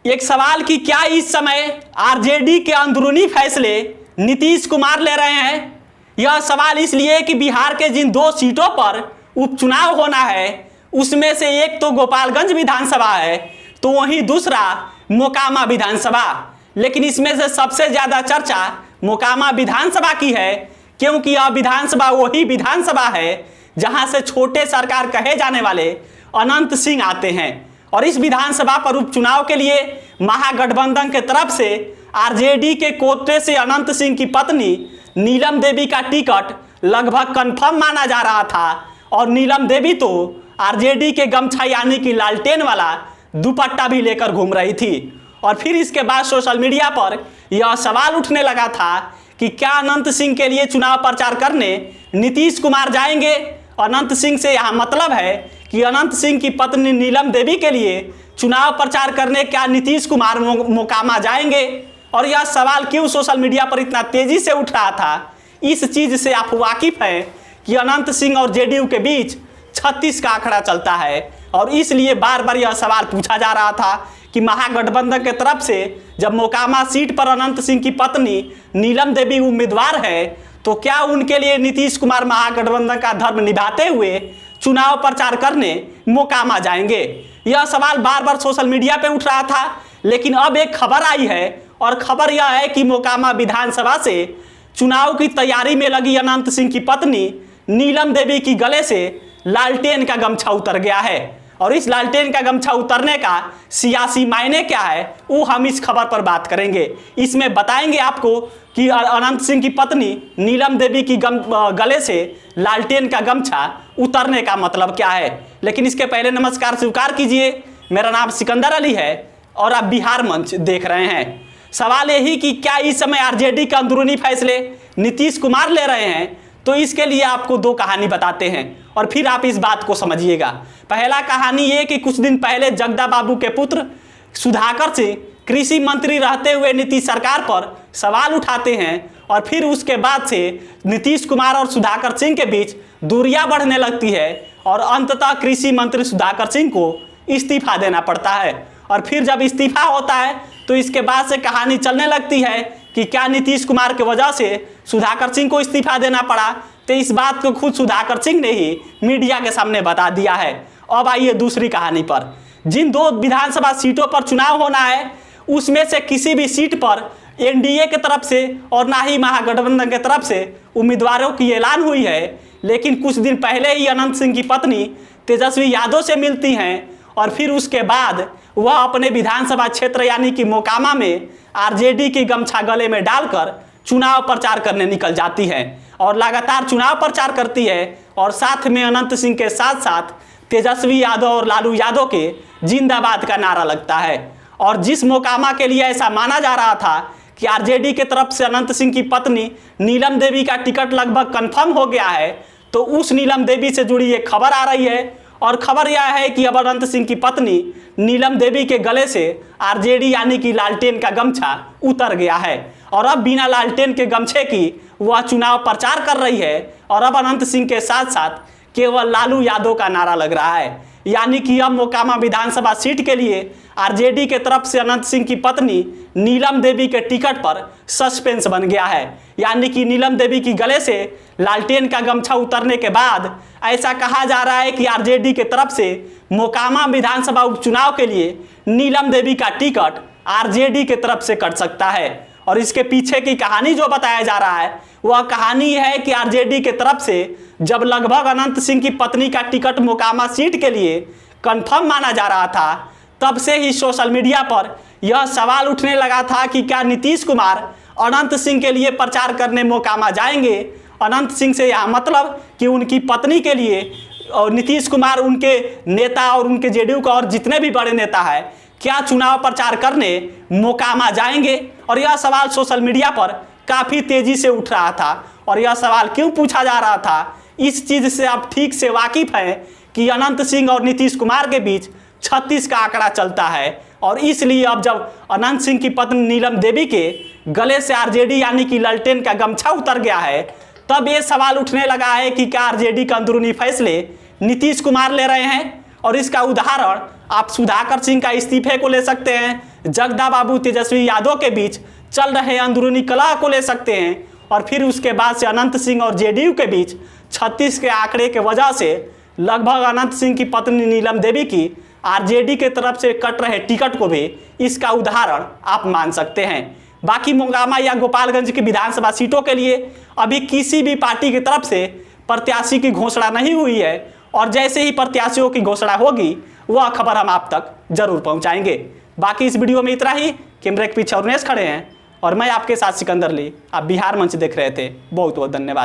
एक सवाल कि क्या इस समय आरजेडी के अंदरूनी फैसले नीतीश कुमार ले रहे हैं। यह सवाल इसलिए कि बिहार के जिन 2 सीटों पर उपचुनाव होना है उसमें से एक तो गोपालगंज विधानसभा है, तो वहीं दूसरा मोकामा विधानसभा। लेकिन इसमें से सबसे ज़्यादा चर्चा मोकामा विधानसभा की है, क्योंकि यह विधानसभा वही विधानसभा है जहां से छोटे सरकार कहे जाने वाले अनंत सिंह आते हैं। और इस विधानसभा पर उपचुनाव के लिए महागठबंधन के तरफ से आरजेडी के कोटे से अनंत सिंह की पत्नी नीलम देवी का टिकट लगभग कंफर्म माना जा रहा था। और नीलम देवी तो आरजेडी के गमछा यानी कि लालटेन वाला दुपट्टा भी लेकर घूम रही थी। और फिर इसके बाद सोशल मीडिया पर यह सवाल उठने लगा था कि क्या अनंत सिंह के लिए चुनाव प्रचार करने नीतीश कुमार जाएंगे। अनंत सिंह से यहाँ मतलब है कि अनंत सिंह की पत्नी नीलम देवी के लिए चुनाव प्रचार करने क्या नीतीश कुमार मोकामा जाएंगे। और यह सवाल क्यों सोशल मीडिया पर इतना तेजी से उठ रहा था, इस चीज़ से आप वाकिफ हैं कि अनंत सिंह और जेडीयू के बीच 36 का आंकड़ा चलता है। और इसलिए बार बार यह सवाल पूछा जा रहा था कि महागठबंधन के तरफ से जब मोकामा सीट पर अनंत सिंह की पत्नी नीलम देवी उम्मीदवार है, तो क्या उनके लिए नीतीश कुमार महागठबंधन का धर्म निभाते हुए चुनाव प्रचार करने मोकामा जाएंगे। यह सवाल बार बार सोशल मीडिया पे उठ रहा था। लेकिन अब एक खबर आई है, और खबर यह है कि मोकामा विधानसभा से चुनाव की तैयारी में लगी अनंत सिंह की पत्नी नीलम देवी की गले से लालटेन का गमछा उतर गया है। और इस लालटेन का गमछा उतरने का सियासी मायने क्या है, वो हम इस खबर पर बात करेंगे। इसमें बताएंगे आपको कि अनंत सिंह की पत्नी नीलम देवी की गले से लालटेन का गमछा उतरने का मतलब क्या है। लेकिन इसके पहले नमस्कार स्वीकार कीजिए, मेरा नाम सिकंदर अली है और आप बिहार मंच देख रहे हैं। सवाल यही कि क्या इस समय आरजेडी का अंदरूनी फैसले नीतीश कुमार ले रहे हैं, तो इसके लिए आपको 2 कहानी बताते हैं और फिर आप इस बात को समझिएगा। पहला कहानी ये कि कुछ दिन पहले जगदा बाबू के पुत्र सुधाकर सिंह कृषि मंत्री रहते हुए नीतीश सरकार पर सवाल उठाते हैं, और फिर उसके बाद से नीतीश कुमार और सुधाकर सिंह के बीच दूरियां बढ़ने लगती है और अंततः कृषि मंत्री सुधाकर सिंह को इस्तीफा देना पड़ता है। और फिर जब इस्तीफा होता है तो इसके बाद से कहानी चलने लगती है कि क्या नीतीश कुमार की वजह से सुधाकर सिंह को इस्तीफा देना पड़ा। तो इस बात को खुद सुधाकर सिंह ने ही मीडिया के सामने बता दिया है। अब आइए दूसरी कहानी पर। जिन 2 विधानसभा सीटों पर चुनाव होना है उसमें से किसी भी सीट पर एनडीए के तरफ से और ना ही महागठबंधन के तरफ से उम्मीदवारों की ऐलान हुई है। लेकिन कुछ दिन पहले ही अनंत सिंह की पत्नी तेजस्वी यादव से मिलती हैं और फिर उसके बाद वह अपने विधानसभा क्षेत्र यानी कि मोकामा में आरजेडी की गमछा गले में डालकर चुनाव प्रचार करने निकल जाती है और लगातार चुनाव प्रचार करती है। और साथ में अनंत सिंह के साथ साथ तेजस्वी यादव और लालू यादव के जिंदाबाद का नारा लगता है। और जिस मोकामा के लिए ऐसा माना जा रहा था कि आरजेडी के तरफ से अनंत सिंह की पत्नी नीलम देवी का टिकट लगभग कंफर्म हो गया है, तो उस नीलम देवी से जुड़ी एक खबर आ रही है। और खबर यह है कि अब अनंत सिंह की पत्नी नीलम देवी के गले से आरजेडी यानी कि लालटेन का गमछा उतर गया है और अब बिना लालटेन के गमछे की वह चुनाव प्रचार कर रही है। और अब अनंत सिंह के साथ साथ केवल लालू यादव का नारा लग रहा है। यानी कि अब मोकामा विधानसभा सीट के लिए आरजेडी के तरफ से अनंत सिंह की पत्नी नीलम देवी के टिकट पर सस्पेंस बन गया है। यानी कि नीलम देवी की गले से लालटेन का गमछा उतरने के बाद ऐसा कहा जा रहा है कि आरजेडी के तरफ से मोकामा विधानसभा उपचुनाव के लिए नीलम देवी का टिकट आरजेडी के तरफ से कट सकता है। और इसके पीछे की कहानी जो बताया जा रहा है वह कहानी है कि आरजेडी के तरफ से जब लगभग अनंत सिंह की पत्नी का टिकट मोकामा सीट के लिए कंफर्म माना जा रहा था, तब से ही सोशल मीडिया पर यह सवाल उठने लगा था कि क्या नीतीश कुमार अनंत सिंह के लिए प्रचार करने मोकामा जाएंगे। अनंत सिंह से यह मतलब कि उनकी पत्नी के लिए और नीतीश कुमार उनके नेता और उनके जेडीयू का और जितने भी बड़े नेता है क्या चुनाव प्रचार करने मोकामा जाएंगे। और यह सवाल सोशल मीडिया पर काफ़ी तेज़ी से उठ रहा था। और यह सवाल क्यों पूछा जा रहा था, इस चीज़ से आप ठीक से वाकिफ़ हैं कि अनंत सिंह और नीतीश कुमार के बीच 36 का आंकड़ा चलता है। और इसलिए अब जब अनंत सिंह की पत्नी नीलम देवी के गले से आरजेडी यानी कि लालटेन का गमछा उतर गया है, तब ये सवाल उठने लगा है कि क्या आरजेडी का अंदरूनी फैसले नीतीश कुमार ले रहे हैं। और इसका उदाहरण आप सुधाकर सिंह का इस्तीफे को ले सकते हैं, जगदा बाबू तेजस्वी यादव के बीच चल रहे अंदरूनी कलह को ले सकते हैं, और फिर उसके बाद से अनंत सिंह और जेडीयू के बीच 36 के आंकड़े के वजह से लगभग अनंत सिंह की पत्नी नीलम देवी की आरजेडी के तरफ से कट रहे टिकट को भी इसका उदाहरण आप मान सकते हैं। बाकी मोकामा या गोपालगंज की विधानसभा सीटों के लिए अभी किसी भी पार्टी की तरफ से प्रत्याशी की घोषणा नहीं हुई है, और जैसे ही प्रत्याशियों की घोषणा होगी वह खबर हम आप तक जरूर पहुंचाएंगे। बाकी इस वीडियो में इतना ही। कैमरे के पीछे अरुणेश खड़े हैं और मैं आपके साथ सिकंदर ली। आप बिहार मंच देख रहे थे। बहुत बहुत धन्यवाद।